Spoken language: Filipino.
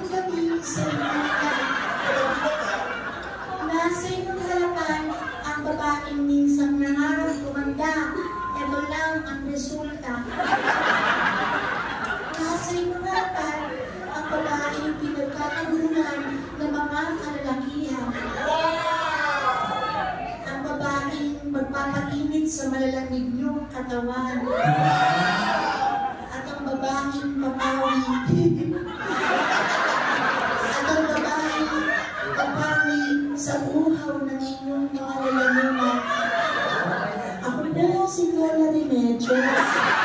kami sa mga nasa inyong harapan ang babaeng minsang nangarap kumanda. Ito lang ang resulta. Nasa inyong harapan ang babaeng pinagkakagulan ng mga kalalakihan. Ang babaeng magpapainit sa malalamig niyong katawan. At ang babaeng papawi. At ang babaeng papawi sa uhaw ng inyong mga lalamunan. Ako po si Lola Remedios.